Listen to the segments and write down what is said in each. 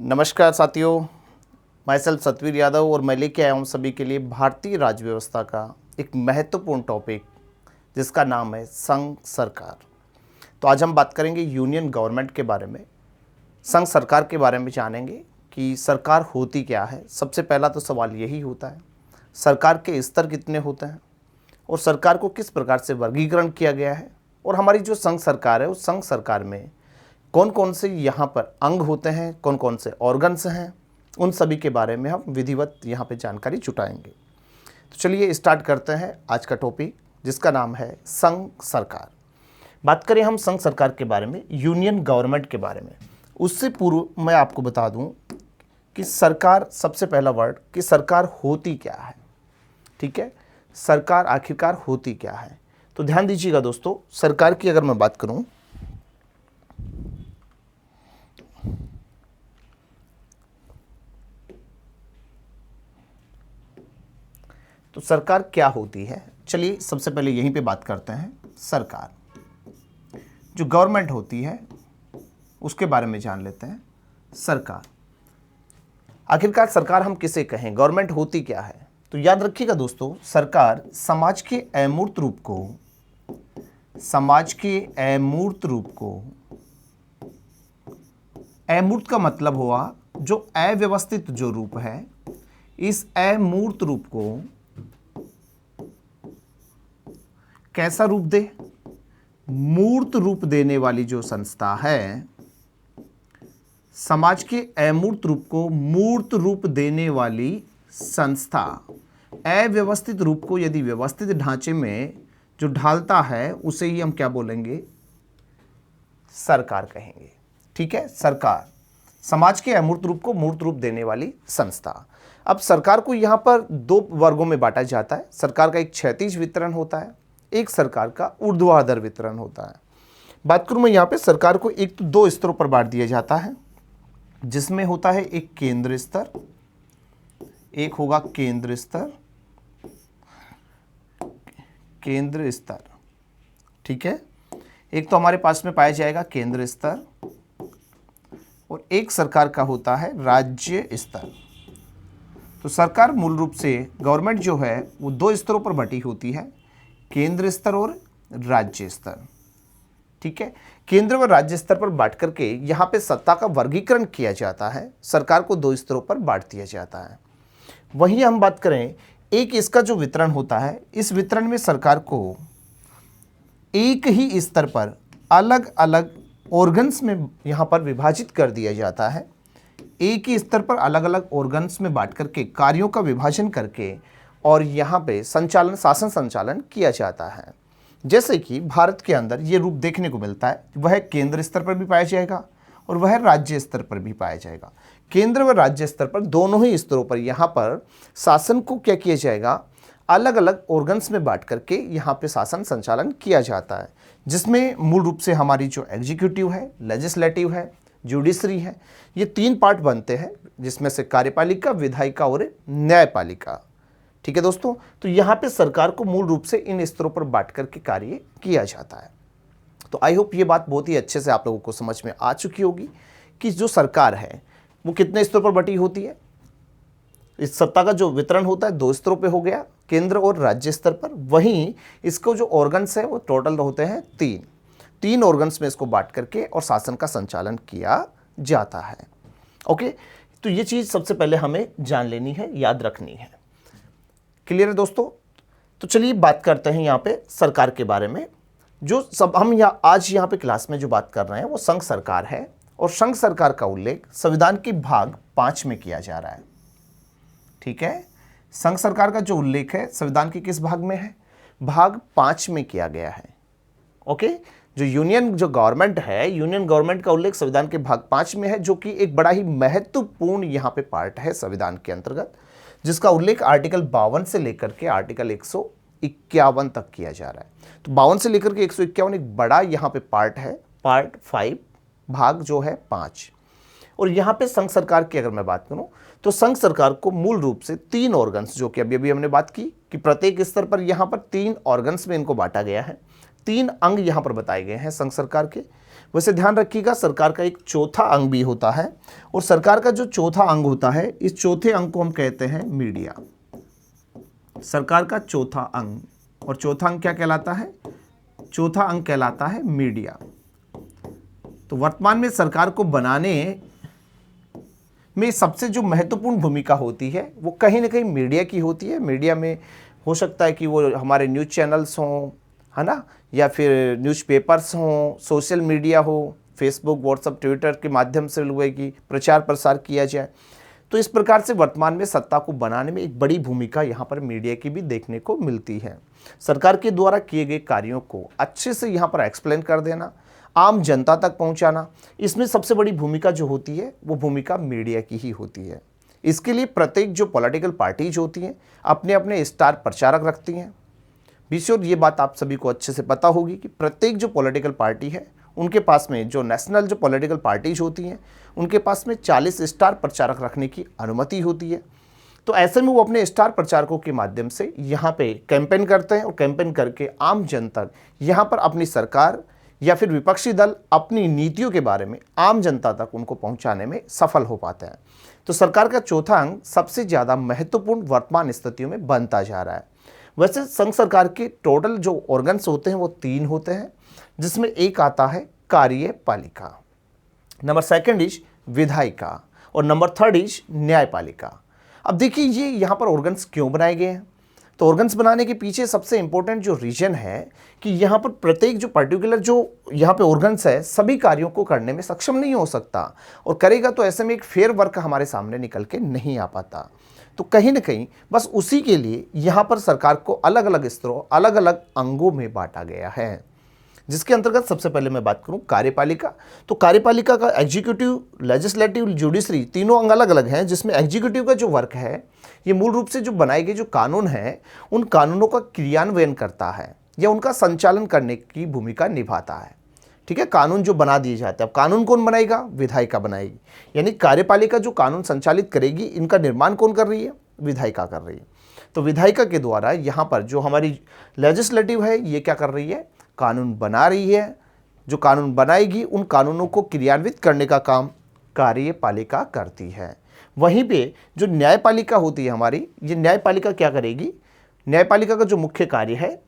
नमस्कार साथियों, मैं सेल्फ सतवीर यादव और मैं लेके आया हूँ सभी के लिए भारतीय राज्य व्यवस्था का एक महत्वपूर्ण टॉपिक जिसका नाम है संघ सरकार। तो आज हम बात करेंगे यूनियन गवर्नमेंट के बारे में, संघ सरकार के बारे में जानेंगे कि सरकार होती क्या है। सबसे पहला तो सवाल यही होता है, सरकार के स्तर कितने होते हैं और सरकार को किस प्रकार से वर्गीकरण किया गया है, और हमारी जो संघ सरकार है उस संघ सरकार में कौन कौन से यहाँ पर अंग होते हैं, कौन कौन से ऑर्गन्स हैं, उन सभी के बारे में हम विधिवत यहाँ पे जानकारी जुटाएंगे। तो चलिए स्टार्ट करते हैं आज का टॉपिक जिसका नाम है संघ सरकार। बात करें हम संघ सरकार के बारे में, यूनियन गवर्नमेंट के बारे में, उससे पूर्व मैं आपको बता दूं कि सरकार, सबसे पहला वर्ड कि सरकार होती क्या है। ठीक है, सरकार आखिरकार होती क्या है। तो ध्यान दीजिएगा दोस्तों, सरकार की अगर मैं बात करूं तो सरकार क्या होती है, चलिए सबसे पहले यहीं पे बात करते हैं। सरकार, जो गवर्नमेंट होती है उसके बारे में जान लेते हैं। सरकार, आखिरकार सरकार हम किसे कहें, गवर्नमेंट होती क्या है। तो याद रखिएगा दोस्तों, सरकार समाज के अमूर्त रूप को, समाज के अमूर्त रूप को, अमूर्त का मतलब हुआ जो अव्यवस्थित जो रूप है, इस अमूर्त रूप को कैसा रूप दे, मूर्त रूप देने वाली जो संस्था है, समाज के अमूर्त रूप को मूर्त रूप देने वाली संस्था, अव्यवस्थित रूप को यदि व्यवस्थित ढांचे में जो ढालता है उसे ही हम क्या बोलेंगे, सरकार कहेंगे। ठीक है, सरकार समाज के अमूर्त रूप को मूर्त रूप देने वाली संस्था। अब सरकार को यहाँ पर दो वर्गों में बांटा जाता है। सरकार का एक क्षैतिज वितरण होता है, एक सरकार का ऊर्ध्वाधर वितरण होता है। बात करूं मैं यहाँ पे, सरकार को एक तो दो स्तरों पर बांट दिया जाता है, जिसमें होता है एक केंद्र स्तर, एक होगा केंद्र स्तर, केंद्र स्तर। ठीक है, एक तो हमारे पास में पाया जाएगा केंद्र स्तर और एक सरकार का होता है राज्य स्तर। तो सरकार मूल रूप से, गवर्नमेंट जो है वो दो स्तरों पर बटी होती है, केंद्र स्तर और राज्य स्तर। ठीक है, केंद्र व राज्य स्तर पर बांट करके यहाँ पे सत्ता का वर्गीकरण किया जाता है, सरकार को दो स्तरों पर बांट दिया जाता है। वहीं हम बात करें, एक इसका जो वितरण होता है, इस वितरण में सरकार को एक ही स्तर पर अलग अलग ऑर्गन्स में यहाँ पर विभाजित कर दिया जाता है। एक ही स्तर पर अलग अलग ऑर्गन्स में बांट करके, कार्यों का विभाजन करके, और यहाँ पे संचालन, शासन संचालन किया जाता है। जैसे कि भारत के अंदर ये रूप देखने को मिलता है, वह केंद्र स्तर पर भी पाया जाएगा और वह राज्य स्तर पर भी पाया जाएगा। केंद्र व राज्य स्तर पर, दोनों ही स्तरों पर यहाँ पर शासन को क्या किया जाएगा, अलग अलग ऑर्गन्स में बांट करके यहाँ पे शासन संचालन किया जाता है, जिसमें मूल रूप से हमारी जो एग्जीक्यूटिव है, लेजिस्लेटिव है, जुडिशरी है, ये तीन पार्ट बनते हैं, जिसमें से कार्यपालिका, विधायिका और न्यायपालिका। ठीक है दोस्तों, तो यहाँ पे सरकार को मूल रूप से इन स्तरों पर बांट करके कार्य किया जाता है। तो आई होप ये बात बहुत ही अच्छे से आप लोगों को समझ में आ चुकी होगी कि जो सरकार है वो कितने स्तरों पर बटी होती है। इस सत्ता का जो वितरण होता है दो स्तरों पे हो गया, केंद्र और राज्य स्तर पर। वहीं इसको जो ऑर्गन्स है वो टोटल होते हैं तीन ऑर्गन्स में इसको बांट करके और शासन का संचालन किया जाता है। ओके, तो ये चीज़ सबसे पहले हमें जान लेनी है, याद रखनी है। क्लियर है दोस्तों। तो चलिए बात करते हैं यहाँ पे सरकार के बारे में। जो सब हम आज यहाँ पे क्लास में जो बात कर रहे हैं वो संघ सरकार है, और संघ सरकार का उल्लेख संविधान के भाग 5 में किया जा रहा है। ठीक है, संघ सरकार का जो उल्लेख है संविधान के किस भाग में है, भाग 5 में किया गया है। ओके, जो गवर्नमेंट है, यूनियन गवर्नमेंट का उल्लेख संविधान के भाग 5 में है, जो कि एक बड़ा ही महत्वपूर्ण यहाँ पे पार्ट है संविधान के अंतर्गत, जिसका उल्लेख आर्टिकल 52 से लेकर के आर्टिकल 151 तक किया जा रहा है। तो 52 से लेकर के 151 एक बड़ा यहाँ पे पार्ट है, पार्ट 5, भाग जो है 5। और यहाँ पे संघ सरकार की अगर मैं बात करूँ तो संघ सरकार को मूल रूप से तीन ऑर्गन्स, जो कि अभी हमने बात की कि प्रत्येक स्तर पर यहाँ पर तीन ऑर्गन्स में इनको बांटा गया है, 3 अंग यहाँ पर बताए गए हैं संघ सरकार के। वैसे ध्यान रखिएगा, सरकार का एक चौथा अंग भी होता है, और सरकार का जो चौथा अंग होता है, इस चौथे अंग को हम कहते हैं मीडिया। सरकार का चौथा अंग, और चौथा अंग क्या कहलाता है? चौथा अंग कहलाता है मीडिया। तो वर्तमान में सरकार को बनाने में सबसे जो महत्वपूर्ण भूमिका होती है वो कहीं ना कहीं मीडिया की होती है। मीडिया में हो सकता है कि वो हमारे न्यूज़ चैनल्स हों, है ना, या फिर न्यूज़पेपर्स हों, सोशल मीडिया हो, फेसबुक, व्हाट्सएप, ट्विटर के माध्यम से लोगों की प्रचार प्रसार किया जाए। तो इस प्रकार से वर्तमान में सत्ता को बनाने में एक बड़ी भूमिका यहाँ पर मीडिया की भी देखने को मिलती है। सरकार के द्वारा किए गए कार्यों को अच्छे से यहाँ पर एक्सप्लेन कर देना, आम जनता तक पहुँचाना, इसमें सबसे बड़ी भूमिका जो होती है वो भूमिका मीडिया की ही होती है। इसके लिए प्रत्येक जो पॉलिटिकल पार्टीज होती हैं अपने अपने स्टार प्रचारक रखती हैं। बिशोर ये बात आप सभी को अच्छे से पता होगी कि प्रत्येक जो पॉलिटिकल पार्टी है उनके पास में, जो नेशनल जो पॉलिटिकल पार्टीज होती हैं उनके पास में 40 स्टार प्रचारक रखने की अनुमति होती है। तो ऐसे में वो अपने स्टार प्रचारकों के माध्यम से यहाँ पे कैंपेन करते हैं, और कैंपेन करके आम जनता यहाँ पर अपनी सरकार या फिर विपक्षी दल अपनी नीतियों के बारे में आम जनता तक उनको पहुँचाने में सफल हो पाते हैं। तो सरकार का चौथा अंग सबसे ज़्यादा महत्वपूर्ण वर्तमान स्थितियों में बनता जा रहा है। वैसे संघ सरकार के टोटल जो ऑर्गन्स होते हैं वो 3 होते हैं, जिसमें एक आता है कार्यपालिका, नंबर 2 इज विधायिका, और नंबर 3 इज न्यायपालिका। अब देखिए ये यहाँ पर ऑर्गन्स क्यों बनाए गए हैं? तो ऑर्गन्स बनाने के पीछे सबसे इंपॉर्टेंट जो रीजन है कि यहाँ पर प्रत्येक जो पर्टिकुलर जो यहाँ पे ऑर्गन्स है सभी कार्यों को करने में सक्षम नहीं हो सकता, और करेगा तो ऐसे में एक फेयर वर्क हमारे सामने निकल के नहीं आ पाता। तो कहीं ना कहीं बस उसी के लिए यहाँ पर सरकार को अलग अलग स्तरों, अलग अलग अंगों में बांटा गया है, जिसके अंतर्गत सबसे पहले मैं बात करूं कार्यपालिका। तो कार्यपालिका का एग्जीक्यूटिव, लेजिस्लेटिव, जुडिशरी तीनों अंग अलग अलग हैं, जिसमें एग्जीक्यूटिव का जो वर्क है ये मूल रूप से जो बनाए गए जो कानून हैं उन कानूनों का क्रियान्वयन करता है या उनका संचालन करने की भूमिका निभाता है। ठीक है, कानून जो बना दिए जाते हैं, अब कानून कौन बनाएगा? विधायिका बनाएगी। यानी कार्यपालिका जो कानून संचालित करेगी, इनका निर्माण कौन कर रही है? विधायिका कर रही है। तो विधायिका के द्वारा यहाँ पर जो हमारी लेजिस्लेटिव है ये क्या कर रही है? कानून बना रही है। जो कानून बनाएगी उन कानूनों को क्रियान्वित करने का काम कार्यपालिका करती है। वहीं पे जो न्यायपालिका होती है हमारी, ये न्यायपालिका क्या करेगी? न्यायपालिका का जो मुख्य कार्य है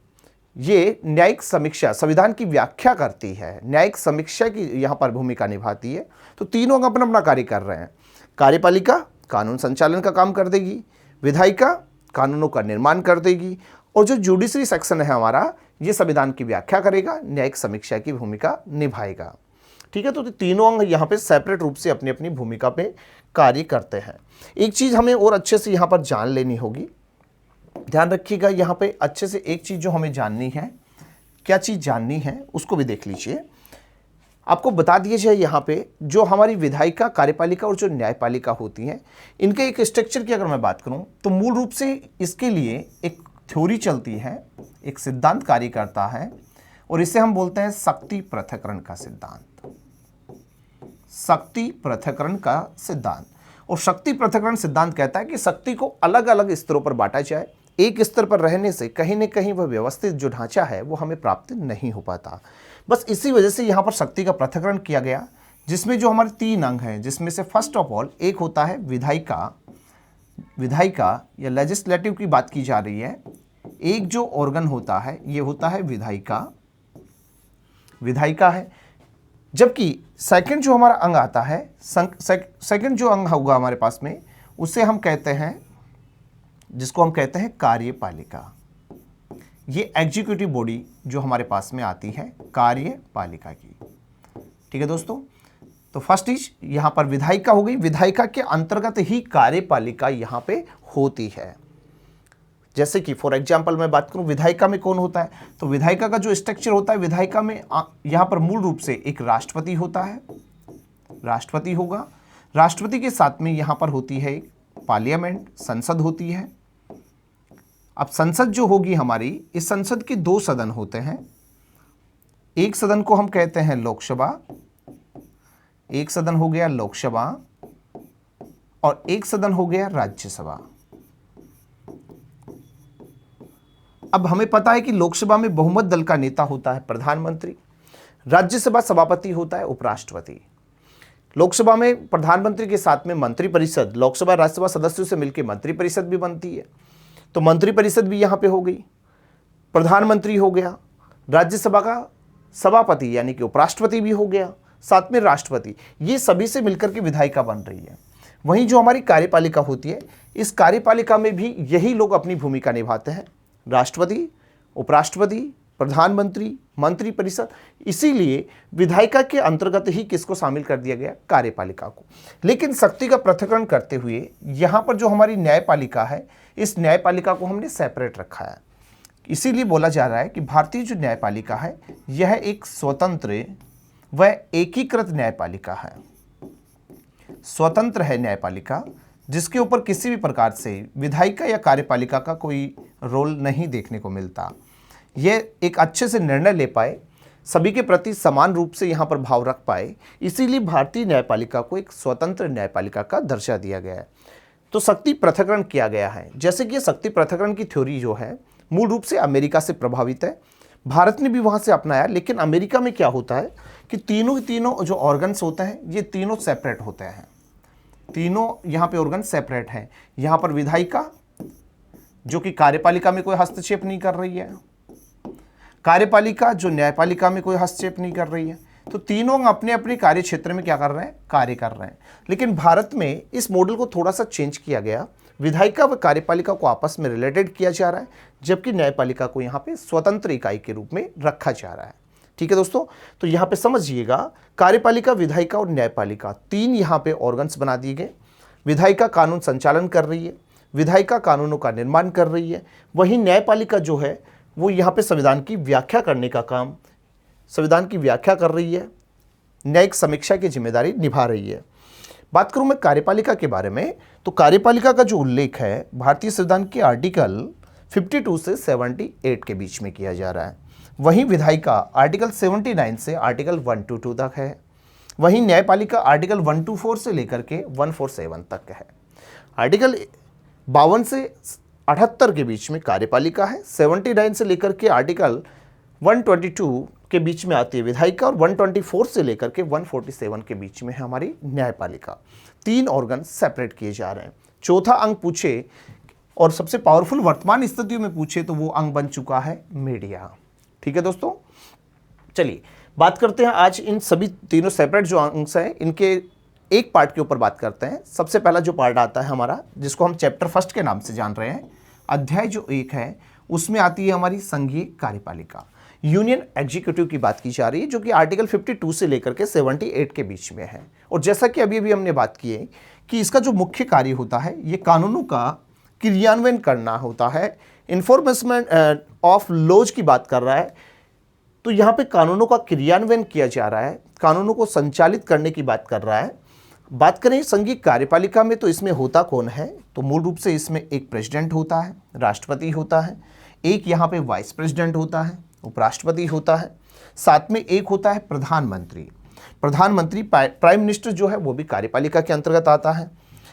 ये न्यायिक समीक्षा, संविधान की व्याख्या करती है, न्यायिक समीक्षा की यहाँ पर भूमिका निभाती है। तो तीनों अपना अपना कार्य कर रहे हैं। कार्यपालिका कानून संचालन का काम कर देगी, विधायिका कानूनों का निर्माण कर देगी, और जो जुडिशरी सेक्शन है हमारा ये संविधान की व्याख्या करेगा, न्यायिक समीक्षा की भूमिका निभाएगा। ठीक है, तो तीनों अंग यहाँ पे सेपरेट रूप से अपनी अपनी भूमिका पे कार्य करते हैं। एक चीज़ हमें और अच्छे से यहाँ पर जान लेनी होगी, ध्यान रखिएगा यहाँ पे अच्छे से एक चीज़ जो हमें जाननी है, क्या चीज़ जाननी है उसको भी देख लीजिए। आपको बता दिया जाए यहाँ पे जो हमारी विधायिका, कार्यपालिका और जो न्यायपालिका होती हैं इनके एक स्ट्रक्चर की अगर मैं बात करूँ तो मूल रूप से इसके लिए एक थ्योरी चलती है, एक सिद्धांत कार्य करता है, और इसे हम बोलते हैं शक्ति पृथक्करण का सिद्धांत। शक्ति पृथक्करण का सिद्धांत। और शक्ति पृथक्करण सिद्धांत कहता है कि शक्ति को अलग अलग स्तरों पर बांटा जाए। एक स्तर पर रहने से कहीं न कहीं वह व्यवस्थित जो ढांचा है वो हमें प्राप्त नहीं हो पाता। बस इसी वजह से यहाँ पर शक्ति का पृथक्करण किया गया, जिसमें जो हमारे 3 अंग हैं, जिसमें से फर्स्ट ऑफ ऑल एक होता है विधायिका या लेजिस्लेटिव की बात की जा रही है। एक जो ऑर्गन होता है ये होता है विधायिका है। जबकि सेकंड जो हमारा अंग आता है, सेकंड जो अंग होगा हमारे पास में, उसे हम कहते हैं, जिसको हम कहते हैं कार्यपालिका। ये एग्जीक्यूटिव बॉडी जो हमारे पास में आती है कार्यपालिका की। ठीक है दोस्तों, तो फर्स्ट इज यहाँ पर विधायिका हो गई, विधायिका के अंतर्गत ही कार्यपालिका यहाँ पे होती है। जैसे कि फॉर एग्जांपल मैं बात करूं विधायिका में कौन होता है, तो विधायिका का जो स्ट्रक्चर होता है, विधायिका में यहाँ पर मूल रूप से एक राष्ट्रपति होता है, राष्ट्रपति होगा। राष्ट्रपति के साथ में यहाँ पर होती है एक पार्लियामेंट, संसद होती है। अब संसद जो होगी हमारी, इस संसद के 2 सदन होते हैं। एक सदन को हम कहते हैं लोकसभा, एक सदन हो गया लोकसभा, और एक सदन हो गया राज्यसभा। अब हमें पता है कि लोकसभा में बहुमत दल का नेता होता है प्रधानमंत्री, राज्यसभा सभापति होता है उपराष्ट्रपति। लोकसभा में प्रधानमंत्री के साथ में मंत्रिपरिषद, लोकसभा राज्यसभा सदस्यों से मिलकर मंत्रिपरिषद भी बनती है, तो मंत्रिपरिषद भी यहाँ पे हो गई, प्रधानमंत्री हो गया, राज्यसभा का सभापति यानी कि उपराष्ट्रपति भी हो गया, साथ में राष्ट्रपति, ये सभी से मिलकर के विधायिका बन रही है। वहीं जो हमारी कार्यपालिका होती है, इस कार्यपालिका में भी यही लोग अपनी भूमिका निभाते हैं, राष्ट्रपति, उपराष्ट्रपति, प्रधानमंत्री, मंत्रिपरिषद। इसीलिए विधायिका के अंतर्गत ही किसको शामिल कर दिया गया, कार्यपालिका को। लेकिन शक्ति का पृथक्करण करते हुए यहाँ पर जो हमारी न्यायपालिका है, इस न्यायपालिका को हमने सेपरेट रखा है। इसीलिए बोला जा रहा है कि भारतीय जो न्यायपालिका है यह एक स्वतंत्र व एकीकृत न्यायपालिका है। स्वतंत्र है न्यायपालिका, जिसके ऊपर किसी भी प्रकार से विधायिका या कार्यपालिका का कोई रोल नहीं देखने को मिलता। यह एक अच्छे से निर्णय ले पाए, सभी के प्रति समान रूप से यहाँ पर भाव रख पाए, इसीलिए भारतीय न्यायपालिका को एक स्वतंत्र न्यायपालिका का दर्जा दिया गया है। तो शक्ति पृथक्करण किया गया है। जैसे कि ये शक्ति पृथक्करण की थ्योरी जो है मूल रूप से अमेरिका से प्रभावित है, भारत ने भी वहाँ से अपनाया। लेकिन अमेरिका में क्या होता है कि तीनों के तीनों जो ऑर्गन्स होते हैं ये तीनों सेपरेट होते हैं, तीनों यहाँ पे ऑर्गन सेपरेट हैं। यहाँ पर विधायिका जो कि कार्यपालिका में कोई हस्तक्षेप नहीं कर रही है, कार्यपालिका जो न्यायपालिका में कोई हस्तक्षेप नहीं कर रही है, तो तीनों अपने अपने कार्य क्षेत्र में क्या कर रहे हैं, कार्य कर रहे हैं। लेकिन भारत में इस मॉडल को थोड़ा सा चेंज किया गया, विधायिका व कार्यपालिका को आपस में रिलेटेड किया जा रहा है, जबकि न्यायपालिका को यहाँ पे स्वतंत्र इकाई के रूप में रखा जा रहा है। ठीक है दोस्तों, तो यहाँ पे समझिएगा, कार्यपालिका, विधायिका और न्यायपालिका तीन यहाँ पे ऑर्गन्स बना दिए गए। विधायिका कानून संचालन कर रही है, विधायिका कानूनों का निर्माण कर रही है, वहीं न्यायपालिका जो है वो यहाँ पे संविधान की व्याख्या करने का काम, संविधान की व्याख्या कर रही है, न्यायिक समीक्षा की जिम्मेदारी निभा रही है। बात करूं मैं कार्यपालिका के बारे में, तो कार्यपालिका का जो उल्लेख है भारतीय संविधान के आर्टिकल 52 से 78 के बीच में किया जा रहा है। वहीं विधायिका आर्टिकल 79 से आर्टिकल 122 तक है। वहीं न्यायपालिका आर्टिकल 124 से लेकर के 147 तक है। आर्टिकल 52 से 78 के बीच में कार्यपालिका है, 79 से लेकर के आर्टिकल 122 के बीच में आती है विधायिका, और 124 से लेकर के 147 के बीच में है हमारी न्यायपालिका। तीन ऑर्गन सेपरेट किए जा रहे हैं। चौथा अंग पूछे और सबसे पावरफुल वर्तमान स्थितियों में पूछे तो वो अंग बन चुका है मीडिया। ठीक है दोस्तों, चलिए बात करते हैं आज इन सभी तीनों सेपरेट जो अंश हैं इनके एक पार्ट के ऊपर बात करते हैं। सबसे पहला जो पार्ट आता है हमारा, जिसको हम चैप्टर फर्स्ट के नाम से जान रहे हैं, अध्याय जो 1 है उसमें आती है हमारी संघीय कार्यपालिका, यूनियन एग्जीक्यूटिव की बात की जा रही है, जो कि आर्टिकल 52 से लेकर के 78 के बीच में है। और जैसा कि अभी हमने बात की है कि इसका जो मुख्य कार्य होता है ये कानूनों का क्रियान्वयन करना होता है, इन्फोर्समेंट ऑफ लॉज की बात कर रहा है। तो यहाँ पे कानूनों का क्रियान्वयन किया जा रहा है, कानूनों को संचालित करने की बात कर रहा है। बात करें संघीय कार्यपालिका में तो इसमें होता कौन है, तो मूल रूप से इसमें एक प्रेसिडेंट होता है, राष्ट्रपति होता है, एक यहाँ पे वाइस प्रेसिडेंट होता है, उपराष्ट्रपति होता है, साथ में एक होता है प्रधानमंत्री। प्रधानमंत्री प्राइम मिनिस्टर जो है वो भी कार्यपालिका के अंतर्गत आता है।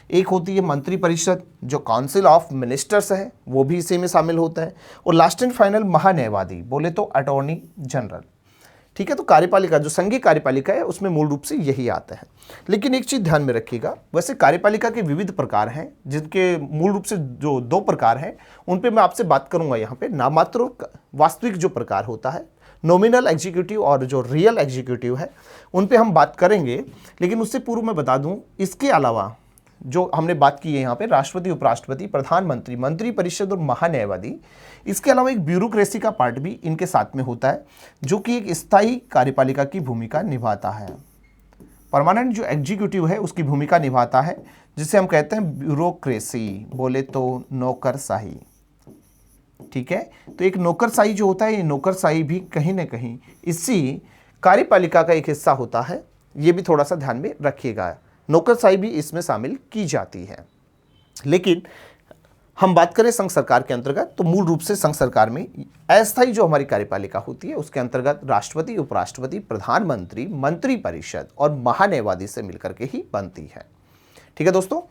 एक होती है मंत्रिपरिषद जो काउंसिल ऑफ मिनिस्टर्स है, वो भी इसी में शामिल होता है। और लास्ट एंड फाइनल महान्यायवादी, बोले तो अटॉर्नी जनरल। ठीक है, तो कार्यपालिका जो संघीय कार्यपालिका है उसमें मूल रूप से यही आता है। लेकिन एक चीज़ ध्यान में रखिएगा, वैसे कार्यपालिका के विविध प्रकार हैं, जिनके मूल रूप से जो 2 प्रकार हैं उन पे मैं आपसे बात करूंगा यहाँ पे। नामात्र वास्तविक जो प्रकार होता है, नॉमिनल एग्जीक्यूटिव और जो रियल एग्जीक्यूटिव है, उन पे हम बात करेंगे। लेकिन उससे पूर्व मैं बता दूं, इसके अलावा जो हमने बात की है यहाँ पे, राष्ट्रपति, उपराष्ट्रपति, प्रधानमंत्री, मंत्रिपरिषद और महान्यायवादी, इसके अलावा एक ब्यूरोक्रेसी का पार्ट भी इनके साथ में होता है, जो कि एक स्थायी कार्यपालिका की भूमिका निभाता है। परमानेंट जो एग्जीक्यूटिव है उसकी भूमिका निभाता है, जिसे हम कहते हैं ब्यूरोक्रेसी, बोले तो नौकरशाही। ठीक है, तो एक नौकरशाही जो होता है, ये नौकरशाही भी कहीं ना कहीं इसी कार्यपालिका का एक हिस्सा होता है। ये भी थोड़ा सा ध्यान में रखिएगा, नौकरशाही भी इसमें शामिल की जाती है। लेकिन हम बात करें संघ सरकार के अंतर्गत, तो मूल रूप से संघ सरकार में अस्थायी जो हमारी कार्यपालिका होती है उसके अंतर्गत राष्ट्रपति, उपराष्ट्रपति, प्रधानमंत्री, मंत्रिपरिषद और महान्यायवादी से मिलकर के ही बनती है। ठीक है दोस्तों,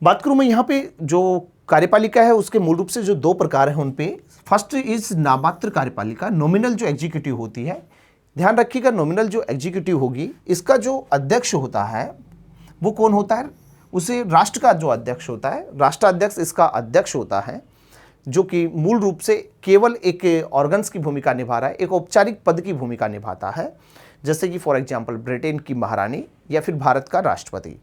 बात करूं मैं यहाँ पे जो कार्यपालिका है उसके मूल रूप से जो 2 प्रकार हैं उन पे फर्स्ट इज नामात्र कार्यपालिका, नॉमिनल जो एग्जीक्यूटिव होती है। ध्यान रखिएगा, नॉमिनल जो एग्जीक्यूटिव होगी इसका जो अध्यक्ष होता है वो कौन होता है, उसे राष्ट्र का जो अध्यक्ष होता है, राष्ट्राध्यक्ष इसका अध्यक्ष होता है, जो कि मूल रूप से केवल एक ऑर्गन्स की भूमिका निभा रहा है, एक औपचारिक पद की भूमिका निभाता है, जैसे कि फॉर एग्जांपल ब्रिटेन की महारानी या फिर भारत का राष्ट्रपति।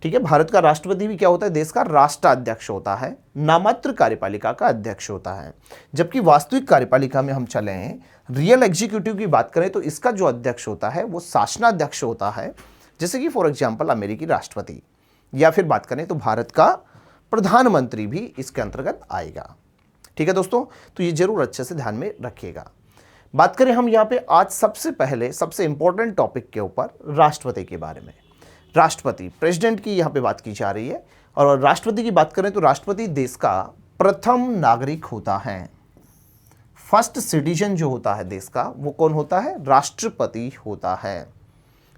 ठीक है, भारत का राष्ट्रपति भी क्या होता है, देश का राष्ट्राध्यक्ष होता है, नामात्र कार्यपालिका का अध्यक्ष होता है। जबकि वास्तविक कार्यपालिका में हम चलें, रियल एग्जीक्यूटिव की बात करें तो इसका जो अध्यक्ष होता है वो शासनाध्यक्ष होता है, जैसे कि फॉर एग्जांपल अमेरिकी राष्ट्रपति, या फिर बात करें तो भारत का प्रधानमंत्री भी इसके अंतर्गत आएगा। ठीक है दोस्तों, तो ये जरूर अच्छे से ध्यान में रखिएगा। बात करें हम यहाँ पे आज सबसे पहले सबसे इंपॉर्टेंट टॉपिक के ऊपर राष्ट्रपति के बारे में। राष्ट्रपति, प्रेसिडेंट की यहाँ पे बात की जा रही है, और राष्ट्रपति की बात करें तो राष्ट्रपति देश का प्रथम नागरिक होता है। फर्स्ट सिटीजन जो होता है देश का वो कौन होता है, राष्ट्रपति होता है,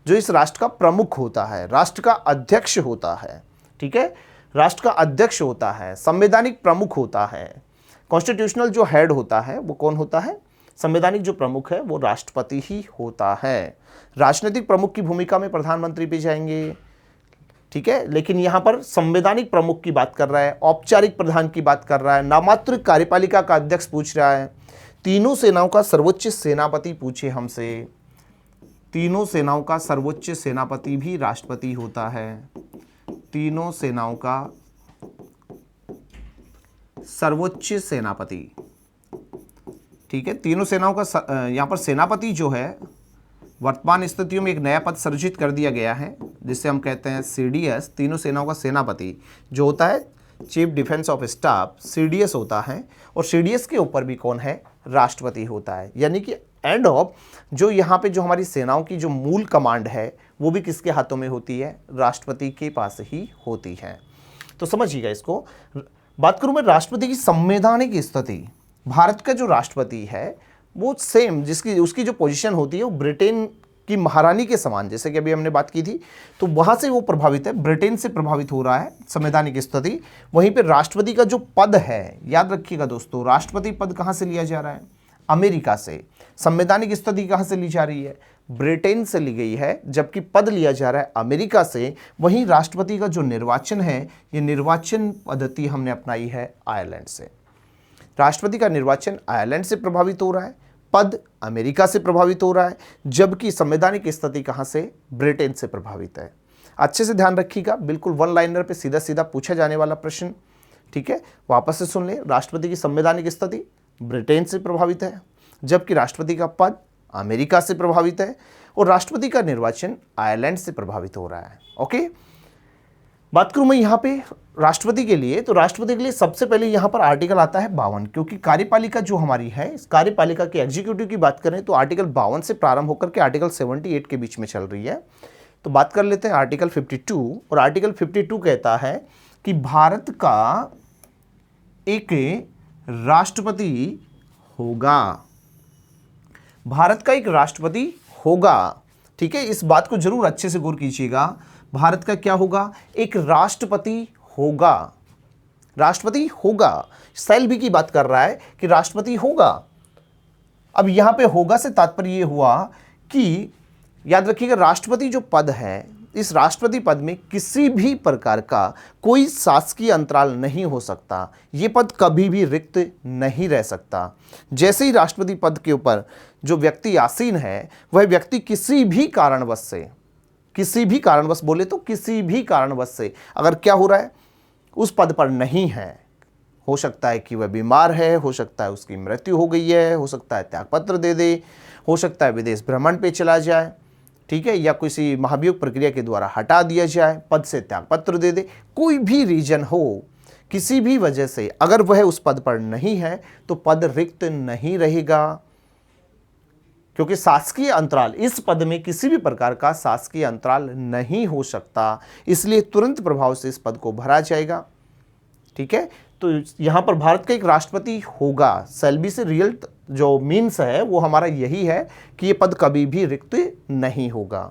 जो इस राष्ट्र का प्रमुख होता है, राष्ट्र का अध्यक्ष होता है। ठीक है, राष्ट्र का अध्यक्ष होता है, संवैधानिक प्रमुख होता है, कॉन्स्टिट्यूशनल जो हेड होता है वो कौन होता है, संवैधानिक जो प्रमुख है वो राष्ट्रपति ही होता है। राजनीतिक प्रमुख की भूमिका में प्रधानमंत्री भी जाएंगे। ठीक है, लेकिन यहाँ पर संवैधानिक प्रमुख की बात कर रहा है, औपचारिक प्रधान की बात कर रहा है, नामात्र कार्यपालिका का अध्यक्ष पूछ रहा है, तीनों सेनाओं का सर्वोच्च सेनापति पूछे हमसे, तीनों सेनाओं का सर्वोच्च सेनापति भी राष्ट्रपति होता है, तीनों सेनाओं का सर्वोच्च सेनापति। ठीक है, तीनों सेनाओं का यहाँ पर सेनापति जो है वर्तमान स्थितियों में एक नया पद सृजित कर दिया गया है, जिसे हम कहते हैं सीडीएस, तीनों सेनाओं का सेनापति जो होता है chief defence of staff, CDS होता है, और सीडीएस के ऊपर भी कौन है, राष्ट्रपति होता है। यानी कि एंड ऑफ जो यहाँ पे जो हमारी सेनाओं की जो मूल कमांड है वो भी किसके हाथों में होती है, राष्ट्रपति के पास ही होती है। तो समझिएगा इसको। बात करूँ मैं राष्ट्रपति की संवैधानिक स्थिति, भारत का जो राष्ट्रपति है वो सेम जिसकी उसकी जो पोजीशन होती है वो ब्रिटेन की महारानी के समान, जैसे कि अभी हमने बात की थी, तो वहाँ से वो प्रभावित है, ब्रिटेन से प्रभावित हो रहा है संवैधानिक स्थिति। वहीं पे राष्ट्रपति का जो पद है, याद रखिएगा दोस्तों, राष्ट्रपति पद कहाँ से लिया जा रहा है, अमेरिका से। संवैधानिक स्थिति कहाँ से ली जा रही है, ब्रिटेन से ली गई है, जबकि पद लिया जा रहा है अमेरिका से। वहीं राष्ट्रपति का जो निर्वाचन है, ये निर्वाचन पद्धति हमने अपनाई है आयरलैंड से। राष्ट्रपति का निर्वाचन आयरलैंड से प्रभावित हो रहा है, पद अमेरिका से प्रभावित हो रहा है, जबकि संवैधानिक स्थिति कहाँ से, ब्रिटेन से प्रभावित है। अच्छे से ध्यान रखिएगा, बिल्कुल वन लाइनर पे सीधा सीधा पूछा जाने वाला प्रश्न। ठीक है, वापस से सुन ले, राष्ट्रपति की संवैधानिक स्थिति ब्रिटेन से प्रभावित है, जबकि राष्ट्रपति का पद अमेरिका से प्रभावित है, और राष्ट्रपति का निर्वाचन आयरलैंड से प्रभावित हो रहा है। ओके, बात करूं मैं यहाँ पे राष्ट्रपति के लिए, तो राष्ट्रपति के लिए सबसे पहले यहाँ पर आर्टिकल आता है 52, क्योंकि कार्यपालिका जो हमारी है, इस कार्यपालिका के एग्जीक्यूटिव की बात करें तो आर्टिकल 52 से प्रारंभ होकर के आर्टिकल 78 के बीच में चल रही है। तो बात कर लेते हैं आर्टिकल 52, और आर्टिकल 52 कहता है कि भारत का एक राष्ट्रपति होगा, भारत का एक राष्ट्रपति होगा। ठीक है, इस बात को जरूर अच्छे से गौर कीजिएगा, भारत का क्या होगा, एक राष्ट्रपति होगा, राष्ट्रपति होगा। सेल बी की बात कर रहा है कि राष्ट्रपति होगा। अब यहां पे होगा से तात्पर्य ये हुआ कि याद रखिएगा, राष्ट्रपति जो पद है, इस राष्ट्रपति पद में किसी भी प्रकार का कोई शासकीय अंतराल नहीं हो सकता, ये पद कभी भी रिक्त नहीं रह सकता। जैसे ही राष्ट्रपति पद के ऊपर जो व्यक्ति आसीन है, वह व्यक्ति किसी भी कारणवश से, किसी भी कारणवश बोले तो किसी भी कारणवश से अगर क्या हो रहा है, उस पद पर नहीं है, हो सकता है कि वह बीमार है, हो सकता है उसकी मृत्यु हो गई है, हो सकता है त्यागपत्र दे दे, हो सकता है विदेश भ्रमण पे चला जाए, ठीक है, या किसी महाभियोग प्रक्रिया के द्वारा हटा दिया जाए, पद से त्यागपत्र दे दे, कोई भी रीजन हो, किसी भी वजह से अगर वह उस पद पर नहीं है तो पद रिक्त नहीं रहेगा, क्योंकि शासकीय अंतराल, इस पद में किसी भी प्रकार का शासकीय अंतराल नहीं हो सकता, इसलिए तुरंत प्रभाव से इस पद को भरा जाएगा। ठीक है, तो यहाँ पर भारत का एक राष्ट्रपति होगा, सेल्बी से रियल जो मीन्स है वो हमारा यही है कि ये पद कभी भी रिक्त नहीं होगा।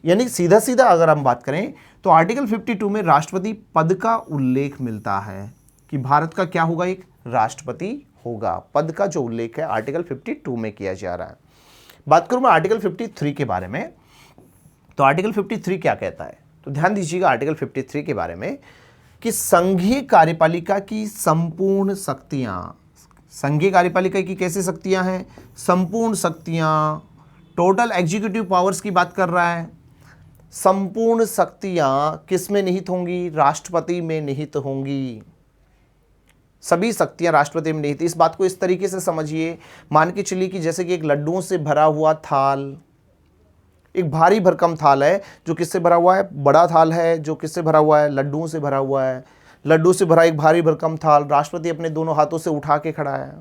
यानी सीधा सीधा अगर हम बात करें तो आर्टिकल 52 में राष्ट्रपति पद का उल्लेख मिलता है कि भारत का क्या होगा, एक राष्ट्रपति होगा। पद का जो उल्लेख है आर्टिकल 52 में किया जा रहा है। बात करूं मैं आर्टिकल 53 के बारे में, तो आर्टिकल 53 क्या कहता है, तो ध्यान दीजिएगा आर्टिकल 53 के बारे में कि संघीय कार्यपालिका की संपूर्ण शक्तियां, संघीय कार्यपालिका की कैसी शक्तियां हैं, संपूर्ण शक्तियां, टोटल एग्जीक्यूटिव पावर्स की बात कर रहा है। संपूर्ण शक्तियां किस में निहित होंगी, राष्ट्रपति में निहित होंगी। सभी शक्तियां राष्ट्रपति में निहित। इस बात को इस तरीके से समझिए, मान के चलिए कि जैसे कि एक लड्डुओं से भरा हुआ थाल, एक भारी भरकम थाल है जो किससे भरा हुआ है, बड़ा थाल है जो किससे भरा हुआ है, लड्डुओं से भरा हुआ है। लड्डू से भरा एक भारी भरकम थाल राष्ट्रपति अपने दोनों हाथों से उठा के खड़ा है।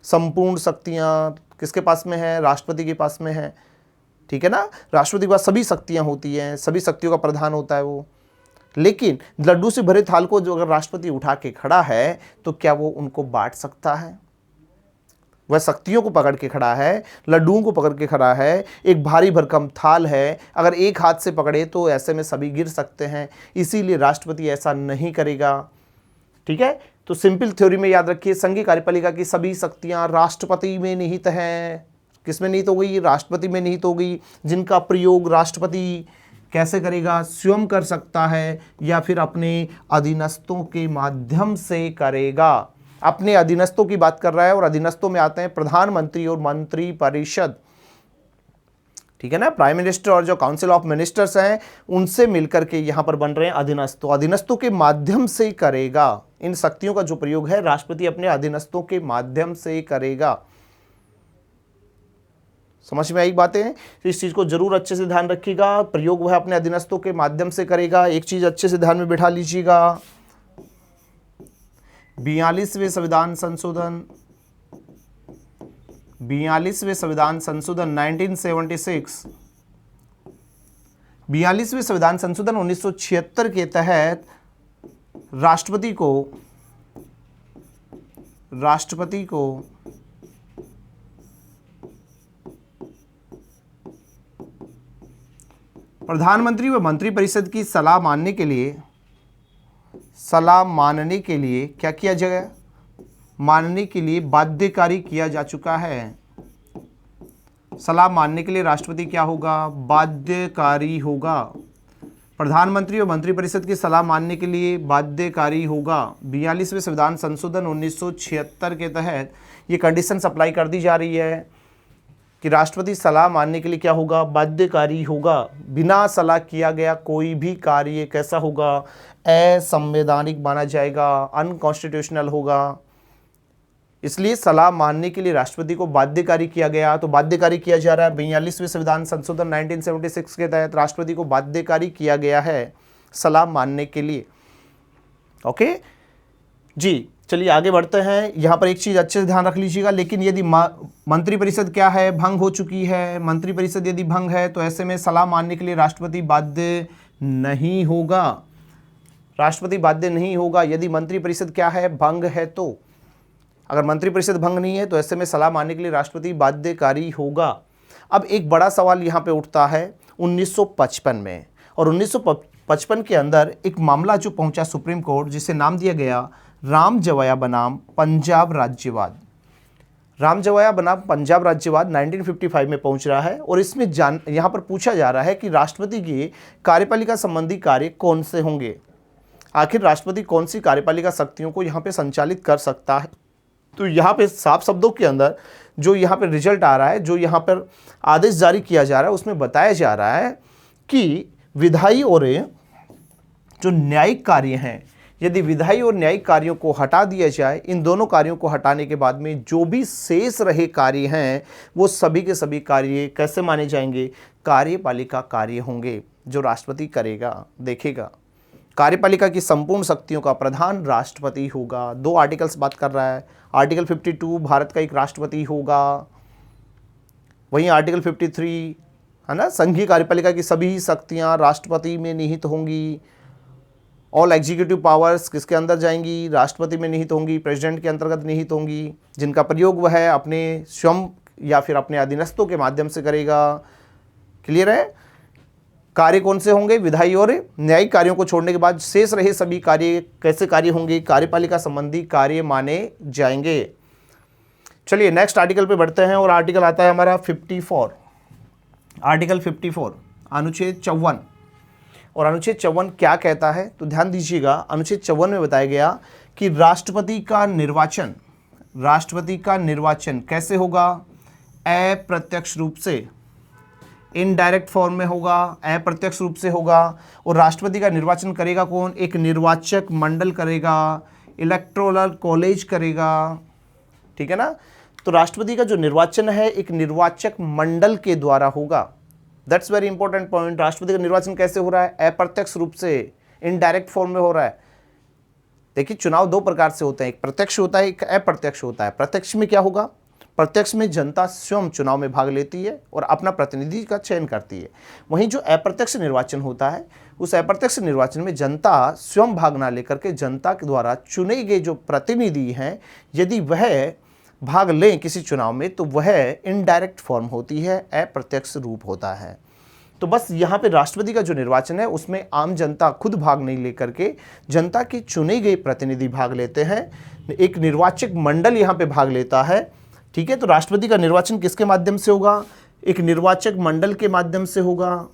संपूर्ण शक्तियां किसके पास में है, राष्ट्रपति के पास में है, ठीक है ना। राष्ट्रपति के पास सभी शक्तियां होती हैं, सभी शक्तियों का प्रधान होता है वो। लेकिन लड्डू से भरे थाल को जो अगर राष्ट्रपति उठा के खड़ा है तो क्या वो उनको बांट सकता है? वह शक्तियों को पकड़ के खड़ा है, लड्डुओं को पकड़ के खड़ा है, एक भारी भरकम थाल है, अगर एक हाथ से पकड़े तो ऐसे में सभी गिर सकते हैं, इसीलिए राष्ट्रपति ऐसा नहीं करेगा, ठीक है। तो सिंपल थ्योरी में याद रखिए, संघीय कार्यपालिका की सभी शक्तियां राष्ट्रपति में निहित हैं। किस में निहित हो गई, राष्ट्रपति में निहित हो गई, जिनका प्रयोग राष्ट्रपति कैसे करेगा, स्वयं कर सकता है या फिर अपने अधीनस्थों के माध्यम से करेगा। अपने अधीनस्थों की बात कर रहा है और अधीनस्थों में आते हैं प्रधानमंत्री और मंत्री परिषद, ठीक है ना। प्राइम मिनिस्टर और जो काउंसिल ऑफ मिनिस्टर्स हैं उनसे मिलकर के यहां पर बन रहे हैं अधीनस्थ, तो अधीनस्थों के माध्यम से करेगा। इन शक्तियों का जो प्रयोग है राष्ट्रपति अपने अधीनस्थों के माध्यम से करेगा। समझ में आई बातें? इस चीज को जरूर अच्छे से ध्यान रखिएगा, प्रयोग वह अपने अधीनस्थों के माध्यम से करेगा। एक चीज अच्छे से ध्यान में बिठा लीजिएगा, 42वें संविधान संशोधन, 42वें संविधान संशोधन 1976, 42वें संविधान संशोधन 1976 के तहत राष्ट्रपति को प्रधानमंत्री व मंत्रिपरिषद की सलाह मानने के लिए क्या किया जाएगा, मानने के लिए बाध्यकारी किया जा चुका है। सलाह मानने के लिए राष्ट्रपति क्या होगा, बाध्यकारी होगा। प्रधानमंत्री और मंत्रिपरिषद की सलाह मानने के लिए बाध्यकारी होगा। 42वें संविधान संशोधन 1976 के तहत ये कंडीशन अप्लाई कर दी जा रही है कि राष्ट्रपति सलाह मानने के लिए क्या होगा, बाध्यकारी होगा। बिना सलाह किया गया कोई भी कार्य कैसा होगा, असंवैधानिक माना जाएगा, अनकॉन्स्टिट्यूशनल होगा। इसलिए सलाह मानने के लिए राष्ट्रपति को बाध्यकारी किया गया, तो बाध्यकारी किया जा रहा है। 42वें संविधान संशोधन 1976 के तहत राष्ट्रपति को बाध्यकारी किया गया है सलाह मानने के लिए। ओके जी, चलिए आगे बढ़ते हैं। यहाँ पर एक चीज़ अच्छे से ध्यान रख लीजिएगा, लेकिन यदि मंत्रिपरिषद क्या है, भंग हो चुकी है, मंत्रिपरिषद यदि भंग है तो ऐसे में सलाह मानने के लिए राष्ट्रपति बाध्य नहीं होगा। राष्ट्रपति बाध्य नहीं होगा यदि मंत्रिपरिषद क्या है, भंग है। तो अगर मंत्रिपरिषद भंग नहीं है तो ऐसे में सलाह मानने के लिए राष्ट्रपति बाध्यकारी होगा। अब एक बड़ा सवाल यहाँ पे उठता है 1955 में, और 1955 के अंदर एक मामला जो पहुँचा सुप्रीम कोर्ट, जिसे नाम दिया गया राम जवया बनाम पंजाब राज्यवाद। राम जवया बनाम पंजाब राज्यवाद 1955 में पहुंच रहा है, और इसमें यहाँ पर पूछा जा रहा है कि राष्ट्रपति की कार्यपालिका संबंधी कार्य कौन से होंगे। आखिर राष्ट्रपति कौन सी कार्यपालिका शक्तियों को यहाँ पे संचालित कर सकता है। तो यहाँ पे साफ शब्दों के अंदर जो यहाँ पे रिजल्ट आ रहा है, जो यहाँ पर आदेश जारी किया जा रहा है, उसमें बताया जा रहा है कि विधायी और जो न्यायिक कार्य हैं, यदि विधायी और न्यायिक कार्यों को हटा दिया जाए, इन दोनों कार्यों को हटाने के बाद में जो भी शेष रहे कार्य हैं वो सभी के सभी कार्य कैसे माने जाएंगे, कार्यपालिका कार्य होंगे, जो राष्ट्रपति करेगा, देखेगा। कार्यपालिका की संपूर्ण शक्तियों का प्रधान राष्ट्रपति होगा। 2 आर्टिकल्स बात कर रहा है। आर्टिकल 52 भारत का एक राष्ट्रपति होगा, वहीं आर्टिकल 53 है ना, संघीय कार्यपालिका की सभी शक्तियां राष्ट्रपति में निहित होंगी। ऑल एग्जीक्यूटिव पावर्स किसके अंदर जाएंगी, राष्ट्रपति में निहित होंगी, प्रेसिडेंट के अंतर्गत निहित होंगी, जिनका प्रयोग वह है अपने स्वयं या फिर अपने अधीनस्थों के माध्यम से करेगा। क्लियर है? कार्य कौन से होंगे? विधायी और न्यायिक कार्यों को छोड़ने के बाद शेष रहे सभी कार्य कैसे कार्य होंगे? कार्यपालिका संबंधी कार्य माने जाएंगे। चलिए नेक्स्ट आर्टिकल पे बढ़ते हैं और आर्टिकल आता है हमारा 54, आर्टिकल 54 अनुच्छेद 54। और अनुच्छेद 54 क्या कहता है? तो ध्यान दीजिएगा, अनुच्छेद 54 में बताया गया कि राष्ट्रपति का निर्वाचन कैसे होगा? अप्रत्यक्ष रूप से, इनडायरेक्ट फॉर्म में होगा, अप्रत्यक्ष रूप से होगा। और राष्ट्रपति का निर्वाचन करेगा कौन? एक निर्वाचक मंडल करेगा, इलेक्टोरल कॉलेज करेगा, ठीक है ना। तो राष्ट्रपति का जो निर्वाचन है एक निर्वाचक मंडल के द्वारा होगा। That's very important point. राष्ट्रपति का निर्वाचन कैसे हो रहा है? अप्रत्यक्ष रूप से, इनडायरेक्ट फॉर्म में हो रहा है। देखिए चुनाव दो प्रकार से होते हैं, एक प्रत्यक्ष होता है, एक अप्रत्यक्ष होता है। प्रत्यक्ष में क्या होगा? प्रत्यक्ष में जनता स्वयं चुनाव में भाग लेती है और अपना प्रतिनिधि का चयन करती है। वहीं जो अप्रत्यक्ष निर्वाचन होता है, उस अप्रत्यक्ष निर्वाचन में जनता स्वयं भाग ना लेकर के जनता के द्वारा चुने गए जो प्रतिनिधि हैं, यदि वह भाग लें किसी चुनाव में, तो वह इनडायरेक्ट फॉर्म होती है, अप्रत्यक्ष रूप होता है। तो बस यहाँ पे राष्ट्रपति का जो निर्वाचन है उसमें आम जनता खुद भाग नहीं लेकर के जनता के चुने गए प्रतिनिधि भाग लेते हैं। एक निर्वाचक मंडल यहाँ पे भाग लेता है, ठीक है। तो राष्ट्रपति का निर्वाचन किसके माध्यम से होगा? एक निर्वाचक मंडल के माध्यम से होगा।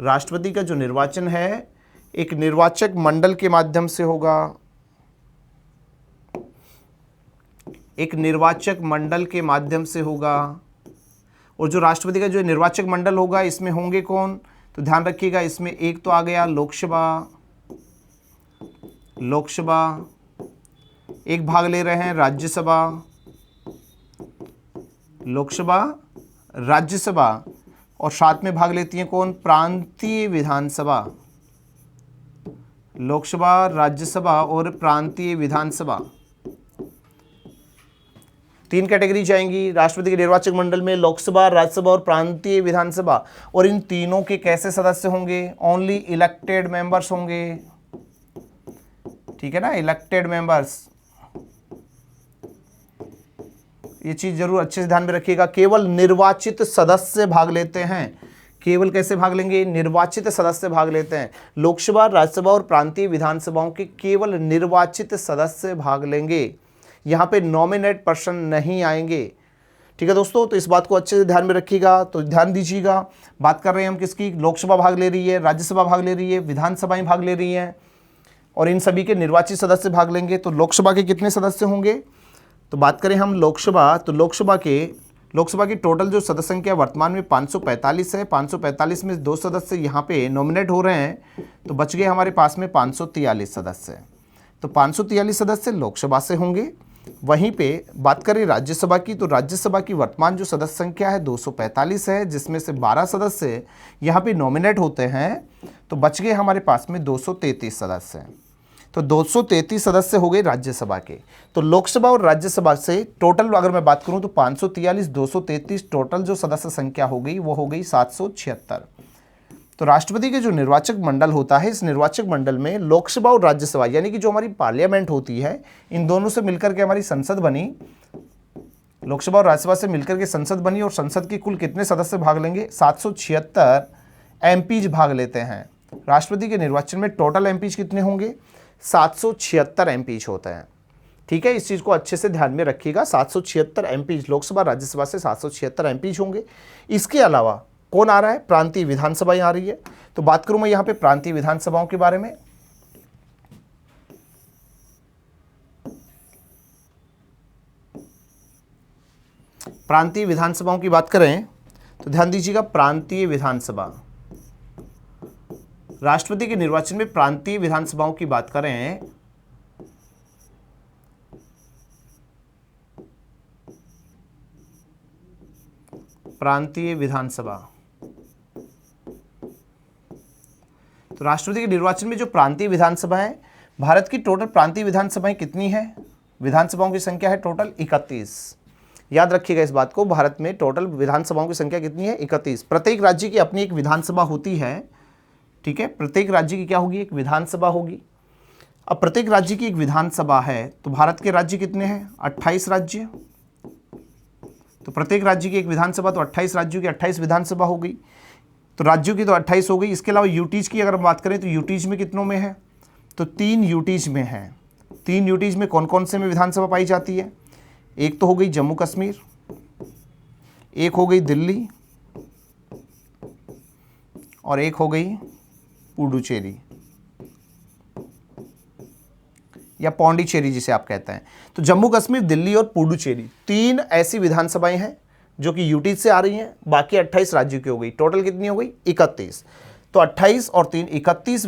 राष्ट्रपति का जो निर्वाचन है एक निर्वाचक मंडल के माध्यम से होगा, एक निर्वाचक मंडल के माध्यम से होगा। और जो राष्ट्रपति का जो निर्वाचक मंडल होगा इसमें होंगे कौन? तो ध्यान रखिएगा, इसमें एक तो आ गया लोकसभा, एक भाग ले रहे हैं राज्यसभा, लोकसभा, राज्यसभा, और साथ में भाग लेती हैं कौन? प्रांतीय विधानसभा। लोकसभा, राज्यसभा और प्रांतीय विधानसभा, तीन कैटेगरी जाएंगी राष्ट्रपति के निर्वाचक मंडल में, लोकसभा, राज्यसभा और प्रांतीय विधानसभा। और इन तीनों के कैसे सदस्य होंगे? ओनली इलेक्टेड मेंबर्स होंगे, ठीक है ना, इलेक्टेड मेंबर्स। ये चीज जरूर अच्छे से ध्यान में रखिएगा। केवल निर्वाचित सदस्य भाग लेते हैं। केवल कैसे भाग लेंगे? निर्वाचित सदस्य भाग लेते हैं। लोकसभा, राज्यसभा और प्रांतीय विधानसभाओं के केवल निर्वाचित सदस्य भाग लेंगे। यहाँ पे नॉमिनेट पर्सन नहीं आएंगे, ठीक है दोस्तों। तो इस बात को अच्छे से ध्यान में रखिएगा। तो ध्यान दीजिएगा, बात कर रहे हैं हम किसकी? लोकसभा भाग ले रही है, राज्यसभा भाग ले रही है, विधानसभाएं भाग ले रही हैं, और इन सभी के निर्वाचित सदस्य भाग लेंगे। तो लोकसभा के कितने सदस्य होंगे? तो बात करें हम लोकसभा, तो लोकसभा की टोटल जो सदस्य संख्या वर्तमान में 545 है। 545 में 2 सदस्य यहाँ पे नॉमिनेट हो रहे हैं, तो बच गए हमारे पास में 543 सदस्य। तो 543 सदस्य लोकसभा से होंगे। वहीं पे बात करें राज्यसभा की, तो राज्यसभा की वर्तमान जो सदस्य संख्या है 245 है, जिसमें से 12 सदस्य यहाँ पे नॉमिनेट होते हैं। तो बच गए हमारे पास में 233 सदस्य। तो 233 सदस्य हो गए राज्यसभा के। तो लोकसभा और राज्यसभा से टोटल अगर मैं बात करूं तो 543, 233 टोटल जो सदस्य संख्या हो गई वो हो गई 776। तो राष्ट्रपति के जो निर्वाचक मंडल होता है, इस निर्वाचक मंडल में लोकसभा और राज्यसभा यानी कि जो हमारी पार्लियामेंट होती है, इन दोनों से मिलकर के हमारी संसद बनी। लोकसभा और राज्यसभा से मिलकर के संसद बनी, और संसद के कुल कितने सदस्य भाग लेंगे? 776 एमपीज भाग लेते हैं। राष्ट्रपति के निर्वाचन में टोटल एमपीज कितने होंगे? 776 एमपीज होते हैं, ठीक है। इस चीज़ को अच्छे से ध्यान में रखिएगा। 776 एमपीज लोकसभा राज्यसभा से 776 एमपीज होंगे। इसके अलावा कौन आ रहा है? प्रांतीय विधानसभाएं आ रही है। तो बात करूं मैं यहाँ पे प्रांतीय विधानसभाओं के बारे में। प्रांतीय विधानसभाओं की बात करें तो ध्यान दीजिएगा, प्रांतीय विधानसभा, राष्ट्रपति के निर्वाचन में प्रांतीय विधानसभाओं की बात करें प्रांतीय विधानसभा, तो राष्ट्रपति के निर्वाचन में जो प्रांतीय विधानसभा है, भारत की टोटल प्रांतीय विधानसभाएं कितनी है? विधानसभाओं की संख्या है टोटल 31। याद रखिएगा इस बात को, भारत में टोटल विधानसभाओं की संख्या कितनी है? 31। प्रत्येक राज्य की अपनी एक विधानसभा होती है, ठीक है। प्रत्येक राज्य की क्या होगी? एक विधानसभा होगी। अब प्रत्येक राज्य की एक विधानसभा है, तो भारत के राज्य कितने हैं? 28 राज्य। तो प्रत्येक राज्य की एक विधानसभा, तो 28 राज्यों की 28 विधानसभा हो गई। तो राज्यों की तो 28 हो गई। इसके अलावा यूटीज की अगर हम बात करें तो यूटीज में कितनों में है, तो 3 यूटीज में है। 3 यूटीज में कौन कौन से में विधानसभा पाई जाती है, एक तो हो गई जम्मू कश्मीर, एक हो गई दिल्ली और एक हो गई पुडुचेरी या पौंडीचेरी जिसे आप कहते हैं। तो जम्मू कश्मीर, दिल्ली और पुडुचेरी 3 ऐसी विधानसभाएं हैं जो कि यूटी से आ रही हैं। बाकी 28 राज्यों की हो गई। टोटल कितनी हो गई, 31। तो 28 और 3 31